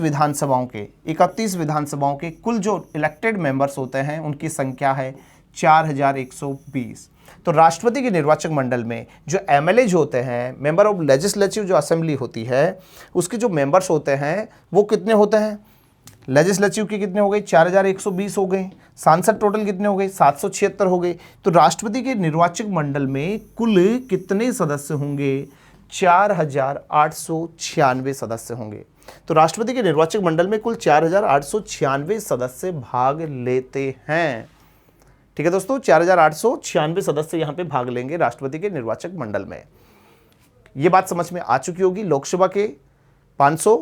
विधानसभाओं के कुल जो इलेक्टेड मेंबर्स होते हैं उनकी संख्या है 4120। तो राष्ट्रपति के निर्वाचक मंडल में जो एमएलए होते हैं, मेंबर ऑफ लेजिस्लेटिव जो असेंबली होती है, उसके जो मेंबर्स होते हैं वो कितने होते हैं, लेजिस्लेटिव के कितने हो गए, 4120 हो गए। सांसद टोटल कितने हो गए, 776 हो गए। तो राष्ट्रपति के निर्वाचक मंडल में कुल कितने सदस्य होंगे, 4896 सदस्य होंगे। तो राष्ट्रपति के निर्वाचक मंडल में कुल 4896 सदस्य भाग लेते हैं। ठीक है दोस्तों, 4896 सदस्य यहां पे भाग लेंगे राष्ट्रपति के निर्वाचक मंडल में। ये बात समझ में आ चुकी होगी। लोकसभा के 500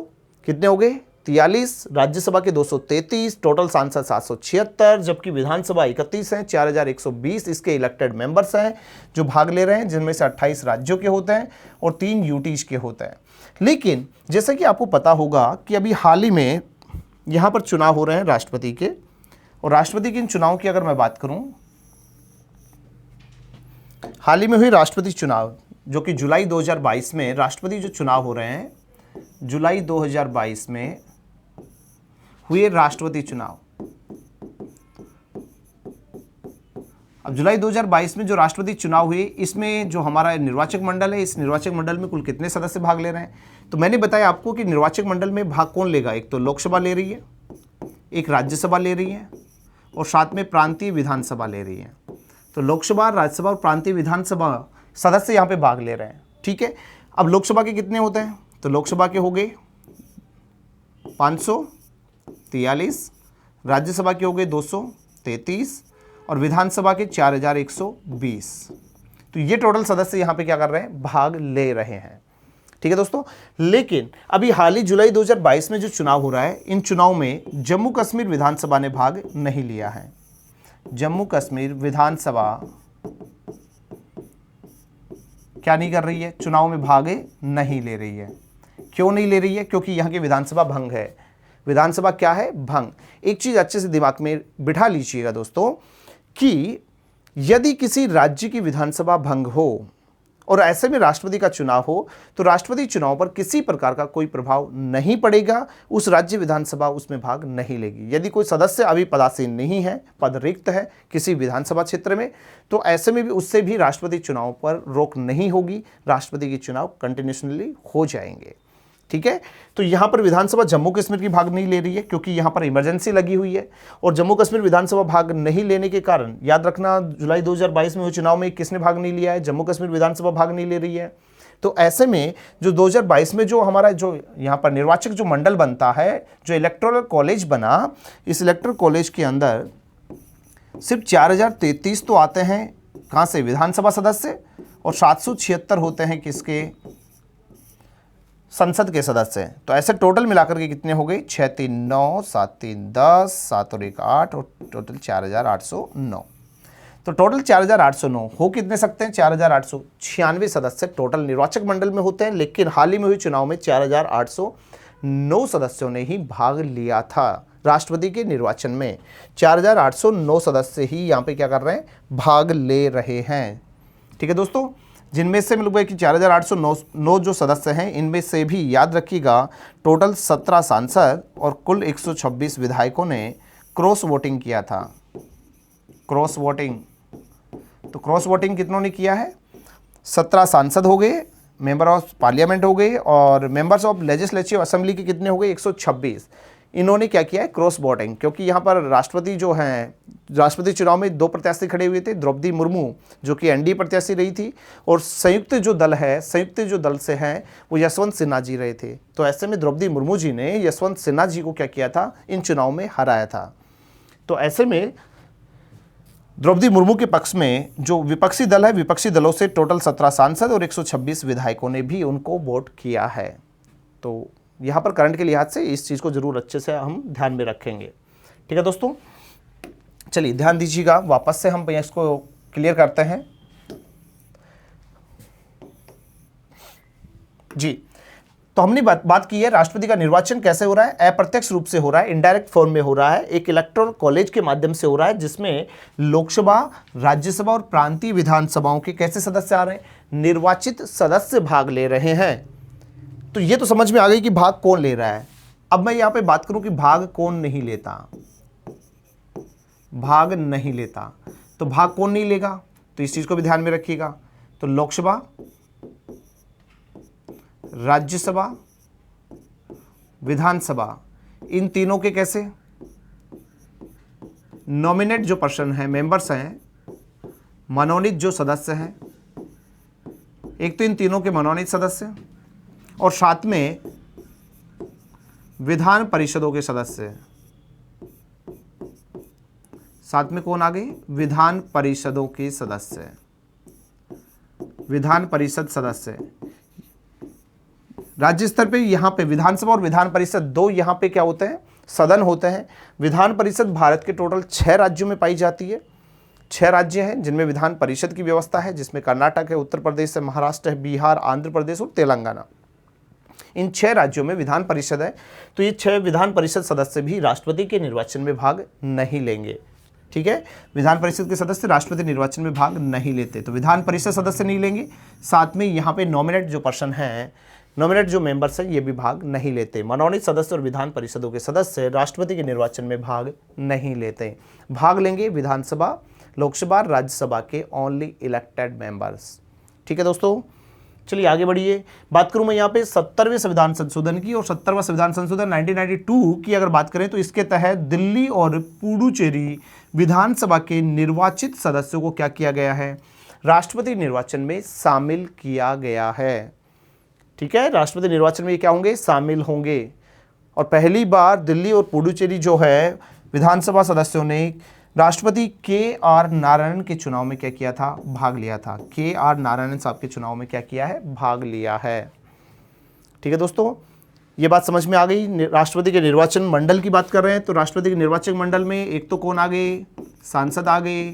कितने हो गए, 43, राज्यसभा के 233, टोटल सांसद 776, जबकि विधानसभा 31 हैं, 4120 इसके इलेक्टेड मेंबर्स हैं जो भाग ले रहे हैं, जिनमें से 28 राज्यों के होते हैं और 3 यूटीज के होते हैं। लेकिन जैसा कि आपको पता होगा कि अभी हाल ही में यहाँ पर चुनाव हो रहे हैं राष्ट्रपति के, और राष्ट्रपति के इन चुनाव की अगर मैं बात करूँ, हाल ही में हुई राष्ट्रपति चुनाव जो कि जुलाई 2022 में राष्ट्रपति जो चुनाव हो रहे हैं, जुलाई 2022 में हुए राष्ट्रपति चुनाव। अब जुलाई 2022 में जो राष्ट्रपति चुनाव हुए, इसमें जो हमारा निर्वाचक मंडल है, इस निर्वाचक मंडल में कुल कितने सदस्य भाग ले रहे हैं। तो मैंने बताया आपको कि निर्वाचक मंडल में भाग कौन लेगा, एक तो लोकसभा ले रही है, एक राज्यसभा ले रही है और साथ में प्रांतीय विधानसभा ले रही है। तो लोकसभा, राज्यसभा और प्रांतीय विधानसभा सदस्य यहाँ पे भाग ले रहे हैं। ठीक है, अब लोकसभा के कितने होते हैं, तो लोकसभा के हो गए 543, राज्यसभा के हो गए 233 और विधानसभा के 4120। तो ये टोटल सदस्य यहाँ पे क्या कर रहे हैं, भाग ले रहे हैं। ठीक है दोस्तों, लेकिन अभी हाल ही जुलाई 2022 में जो चुनाव हो रहा है, इन चुनाव में जम्मू कश्मीर विधानसभा ने भाग नहीं लिया है। जम्मू कश्मीर विधानसभा क्या नहीं कर रही है, चुनाव में भाग नहीं ले रही है। क्यों नहीं ले रही है, क्योंकि यहाँ की विधानसभा भंग है। विधानसभा क्या है, भंग। एक चीज अच्छे से दिमाग में बिठा लीजिएगा दोस्तों कि यदि किसी राज्य की विधानसभा भंग हो और ऐसे में राष्ट्रपति का चुनाव हो, तो राष्ट्रपति चुनाव पर किसी प्रकार का कोई प्रभाव नहीं पड़ेगा, उस राज्य विधानसभा उसमें भाग नहीं लेगी। यदि कोई सदस्य अभी पदासीन नहीं है, पद रिक्त है किसी विधानसभा क्षेत्र में, तो ऐसे में भी उससे भी राष्ट्रपति चुनाव पर रोक नहीं होगी, राष्ट्रपति के चुनाव कंटिन्यूसली हो जाएंगे। ठीक है, तो यहां पर विधानसभा जम्मू कश्मीर की भाग नहीं ले रही है क्योंकि यहां पर इमरजेंसी लगी हुई है, और जम्मू कश्मीर विधानसभा भाग नहीं लेने के कारण याद रखना जुलाई 2022 में हुए चुनाव में किसने भाग नहीं लिया है, जम्मू कश्मीर विधानसभा भाग नहीं ले रही है। तो ऐसे में जो 2022 में जो हमारा जो यहाँ पर निर्वाचक जो मंडल बनता है, जो इलेक्टोरल कॉलेज बना, इस इलेक्टोरल कॉलेज के अंदर सिर्फ 4033 तो आते हैं कहाँ से, विधानसभा सदस्य, और 776 होते हैं किसके, संसद के सदस्य। तो ऐसे टोटल मिलाकर के कितने हो गए, 6 3 9, 7 3 10, 7 और 1 8 और टोटल 4809। तो टोटल 4809 हो कितने सकते हैं, 4896 सदस्य टोटल निर्वाचक मंडल में होते हैं। लेकिन हाल ही में हुए चुनाव में 4809 सदस्यों ने ही भाग लिया था राष्ट्रपति के निर्वाचन में। 4809 सदस्य ही यहाँ पे क्या कर रहे हैं, भाग ले रहे हैं। ठीक है दोस्तों, जिनमें से मतलब कि 4809 जो सदस्य हैं, इनमें से भी याद रखिएगा टोटल 17 सांसद और कुल 126 विधायकों ने क्रॉस वोटिंग किया था। क्रॉस वोटिंग, तो क्रॉस वोटिंग कितनों ने किया है, 17 सांसद हो गए, मेंबर ऑफ पार्लियामेंट हो गए, और मेंबर्स ऑफ लेजिस्लेटिव असेंबली के कितने हो गए, 126। इन्होंने क्या किया है, क्रॉस वोटिंग, क्योंकि यहाँ पर राष्ट्रपति जो हैं, राष्ट्रपति चुनाव में 2 प्रत्याशी खड़े हुए थे, द्रौपदी मुर्मू जो कि एनडीए प्रत्याशी रही थी, और संयुक्त जो दल से हैं वो यशवंत सिन्हा जी रहे थे। तो ऐसे में द्रौपदी मुर्मू जी ने यशवंत सिन्हा जी को क्या किया था, इन चुनाव में हराया था। तो ऐसे में द्रौपदी मुर्मू के पक्ष में जो विपक्षी दल है, विपक्षी दलों से टोटल 17 सांसद और 126 विधायकों ने भी उनको वोट किया है। तो यहाँ पर करंट के लिहाज से इस चीज़ को जरूर अच्छे से हम ध्यान में रखेंगे। ठीक है दोस्तों, चलिए ध्यान दीजिएगा, वापस से हम इसको क्लियर करते हैं जी। तो हमने बात की है राष्ट्रपति का निर्वाचन कैसे हो रहा है, अप्रत्यक्ष रूप से हो रहा है, इनडायरेक्ट फॉर्म में हो रहा है, एक इलेक्टोरल कॉलेज के माध्यम से हो रहा है, जिसमें लोकसभा, राज्यसभा और प्रांतीय विधानसभाओं के कैसे सदस्य आ रहे हैं, निर्वाचित सदस्य भाग ले रहे हैं। तो ये तो समझ में आ गई कि भाग कौन ले रहा है। अब मैं यहां पे बात करूं कि भाग कौन नहीं लेता, भाग नहीं लेता, तो भाग कौन नहीं लेगा, तो इस चीज को भी ध्यान में रखिएगा। तो लोकसभा, राज्यसभा, विधानसभा, इन तीनों के कैसे नॉमिनेट जो पर्सन हैं, मेंबर्स हैं, मनोनीत जो सदस्य हैं, एक तो इन तीनों के मनोनीत सदस्य और साथ में विधान परिषदों के सदस्य। साथ में कौन आ गए, विधान परिषदों के सदस्य, विधान परिषद सदस्य। राज्य स्तर पे यहाँ पे विधानसभा और विधान परिषद दो यहाँ पे क्या होते हैं, सदन होते हैं। विधान परिषद भारत के टोटल 6 राज्यों में पाई जाती है। 6 राज्य हैं जिनमें विधान परिषद की व्यवस्था है, जिसमें कर्नाटक है, उत्तर प्रदेश है, महाराष्ट्र है, बिहार, आंध्र प्रदेश और तेलंगाना। इन 6 राज्यों में विधान परिषद है। तो ये 6 विधान परिषद सदस्य भी राष्ट्रपति के निर्वाचन में भाग नहीं लेंगे। ठीक है, विधान परिषद के सदस्य राष्ट्रपति निर्वाचन में भाग नहीं लेते, तो विधान परिषद सदस्य नहीं लेंगे। साथ में यहाँ पे नॉमिनेट जो पर्सन हैं, नॉमिनेट जो मेंबर्स हैं, ये भी भाग नहीं लेते। मनोनीत सदस्य और विधान परिषदों के सदस्य राष्ट्रपति के निर्वाचन में भाग नहीं लेते। भाग लेंगे विधानसभा, लोकसभा, राज्यसभा के ओनली इलेक्टेड मेंबर्स। ठीक है दोस्तों, चलिए आगे बढ़िए। बात करूं मैं यहाँ पे 70वें संविधान संशोधन की, और 70वां संविधान संशोधन 1992 की अगर बात करें तो इसके तहत दिल्ली और पुडुचेरी विधानसभा के निर्वाचित सदस्यों को क्या किया गया है, राष्ट्रपति निर्वाचन में शामिल किया गया है। ठीक है, राष्ट्रपति निर्वाचन में क्या होंगे, शामिल होंगे। और पहली बार दिल्ली और पुडुचेरी जो है विधानसभा सदस्यों ने राष्ट्रपति के.आर. नारायणन के चुनाव में क्या किया था, भाग लिया था। के.आर. नारायणन साहब के चुनाव में क्या किया है, भाग लिया है। ठीक है दोस्तों, ये बात समझ में आ गई। राष्ट्रपति के निर्वाचन मंडल की बात कर रहे हैं, तो राष्ट्रपति के निर्वाचन मंडल में एक तो कौन आ गए, सांसद आ गए,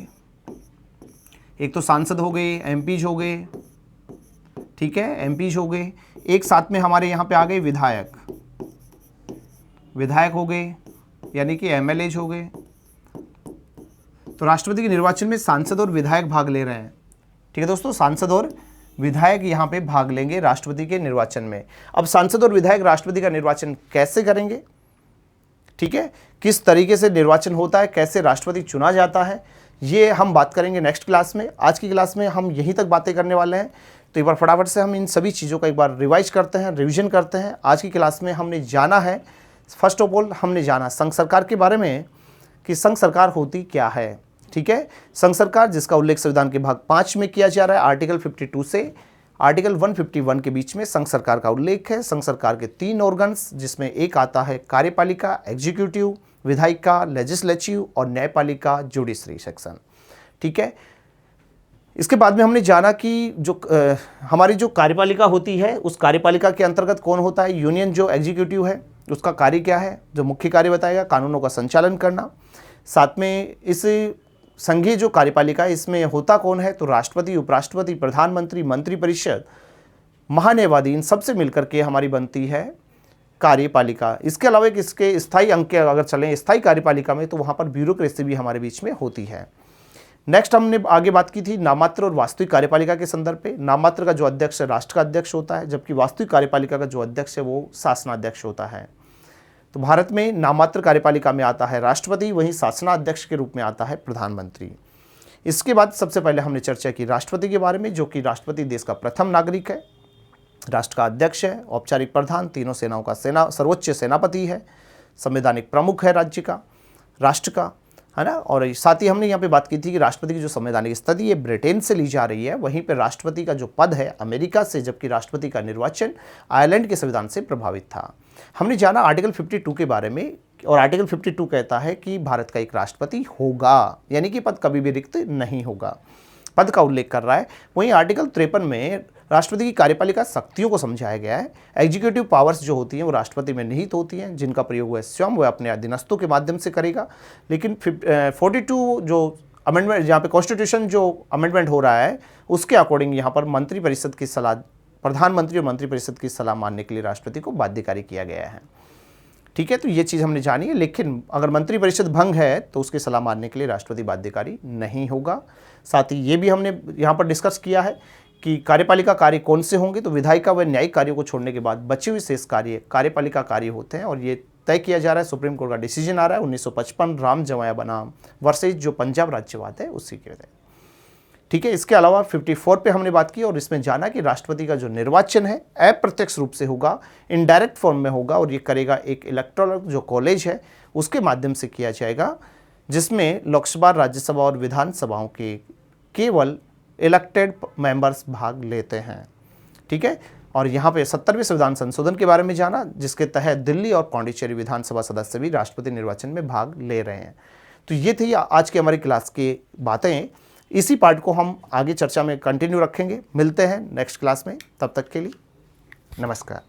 एक तो सांसद हो गए, एमपीज हो गए। ठीक है, एमपीज हो गए। एक साथ में हमारे यहाँ पे आ गए विधायक, विधायक हो गए, यानी कि एमएलएज हो गए। तो राष्ट्रपति के निर्वाचन में सांसद और विधायक भाग ले रहे हैं। ठीक है दोस्तों, सांसद और विधायक यहाँ पे भाग लेंगे राष्ट्रपति के निर्वाचन में। अब सांसद और विधायक राष्ट्रपति का निर्वाचन कैसे करेंगे, ठीक है, किस तरीके से निर्वाचन होता है, कैसे राष्ट्रपति चुना जाता है, ये हम बात करेंगे नेक्स्ट क्लास में। आज की क्लास में हम यहीं तक बातें करने वाले हैं। तो एक बार फटाफट से हम इन सभी चीज़ों का एक बार रिवाइज करते हैं, रिवीजन करते हैं। आज की क्लास में हमने जाना है, फर्स्ट ऑफ ऑल हमने जाना संघ सरकार के बारे में कि संघ सरकार होती क्या है। ठीक है, संघ सरकार जिसका उल्लेख संविधान के भाग 5 में किया जा रहा है, आर्टिकल 52 से आर्टिकल 151 के बीच में संघ सरकार का उल्लेख है। संघ सरकार के 3 ऑर्गन्स, जिसमें एक आता है कार्यपालिका, एग्जीक्यूटिव, विधायिका, लेजिस्लेटिव और न्यायपालिका, जुडिशरी सेक्शन। ठीक है, इसके बाद में हमने जाना कि जो हमारी जो कार्यपालिका होती है, उस कार्यपालिका के अंतर्गत कौन होता है, यूनियन जो एग्जीक्यूटिव है उसका कार्य क्या है, जो मुख्य कार्य बताएगा, कानूनों का संचालन करना। साथ में इस संघीय जो कार्यपालिका है इसमें होता कौन है, तो राष्ट्रपति, उपराष्ट्रपति, प्रधानमंत्री, मंत्रिपरिषद, महान्यायवादी, इन सबसे मिलकर के हमारी बनती है कार्यपालिका। इसके अलावा एक इसके स्थायी अंग के अगर चलें स्थायी कार्यपालिका में, तो वहाँ पर ब्यूरोक्रेसी भी हमारे बीच में होती है। नेक्स्ट हमने आगे बात की थी नाममात्र और वास्तविक कार्यपालिका के संदर्भ पे। नाममात्र का जो अध्यक्ष है राष्ट्र का अध्यक्ष होता है, जबकि वास्तविक कार्यपालिका का जो अध्यक्ष है वो शासनाध्यक्ष होता है। तो भारत में नाममात्र कार्यपालिका में आता है राष्ट्रपति, वहीं शासनाध्यक्ष के रूप में आता है प्रधानमंत्री। इसके बाद सबसे पहले हमने चर्चा की राष्ट्रपति के बारे में, जो कि राष्ट्रपति देश का प्रथम नागरिक है, राष्ट्र का अध्यक्ष है, औपचारिक प्रधान, तीनों सेनाओं का सर्वोच्च सेनापति है, संवैधानिक प्रमुख है राज्य का, राष्ट्र का, है ना। और साथ ही हमने यहाँ पे बात की थी कि राष्ट्रपति की जो संवैधानिक स्थिति है ब्रिटेन से ली जा रही है, वहीं पर राष्ट्रपति का जो पद है अमेरिका से, जबकि राष्ट्रपति का निर्वाचन आयरलैंड के संविधान से प्रभावित था। हमने जाना आर्टिकल 52 के बारे में। और आर्टिकल 52 कहता है कि भारत का एक राष्ट्रपति होगा, यानी कि पद कभी भी रिक्त नहीं होगा, पद का उल्लेख कर रहा है। वहीं आर्टिकल 53 में राष्ट्रपति की कार्यपालिका शक्तियों को समझाया गया है। एग्जीक्यूटिव पावर्स जो होती हैं वो राष्ट्रपति में निहित होती हैं, जिनका प्रयोग वह स्वयं वह अपने अधीनस्थों के माध्यम से करेगा। लेकिन 42 जो अमेंडमेंट, यहाँ पे कॉन्स्टिट्यूशन जो अमेंडमेंट हो रहा है उसके अकॉर्डिंग यहाँ पर मंत्रिपरिषद की सलाह, प्रधानमंत्री और मंत्रिपरिषद की सलाह मानने के लिए राष्ट्रपति को बाध्यकारी किया गया है। ठीक है, तो ये चीज़ हमने जानी है। लेकिन अगर मंत्रिपरिषद भंग है तो उसकी सलाह मानने के लिए राष्ट्रपति बाध्यकारी नहीं होगा। साथ ही ये भी हमने यहाँ पर डिस्कस किया है कि कार्यपालिका कार्य कौन से होंगे, तो विधायिका व न्यायिक कार्यों को छोड़ने के बाद बचे हुए शेष कार्य कार्यपालिका कार्य होते हैं, और ये तय किया जा रहा है, सुप्रीम कोर्ट का डिसीजन आ रहा है 1955 राम जमाया बनाम वर्सेज जो पंजाब राज्यवाद है उसी के तहत। ठीक है, इसके अलावा 54 पे हमने बात की और इसमें जाना कि राष्ट्रपति का जो निर्वाचन है अप्रत्यक्ष रूप से होगा, इनडायरेक्ट फॉर्म में होगा, और ये करेगा एक इलेक्टोरल जो कॉलेज है उसके माध्यम से किया जाएगा, जिसमें लोकसभा, राज्यसभा और विधानसभाओं के केवल इलेक्टेड मेंबर्स भाग लेते हैं। ठीक है, और यहाँ पे 70वें संविधान संशोधन के बारे में जाना, जिसके तहत दिल्ली और पौंडीचेरी विधानसभा सदस्य भी राष्ट्रपति निर्वाचन में भाग ले रहे हैं। तो ये थी आज की हमारी क्लास की बातें। इसी पार्ट को हम आगे चर्चा में कंटिन्यू रखेंगे। मिलते हैं नेक्स्ट क्लास में, तब तक के लिए नमस्कार।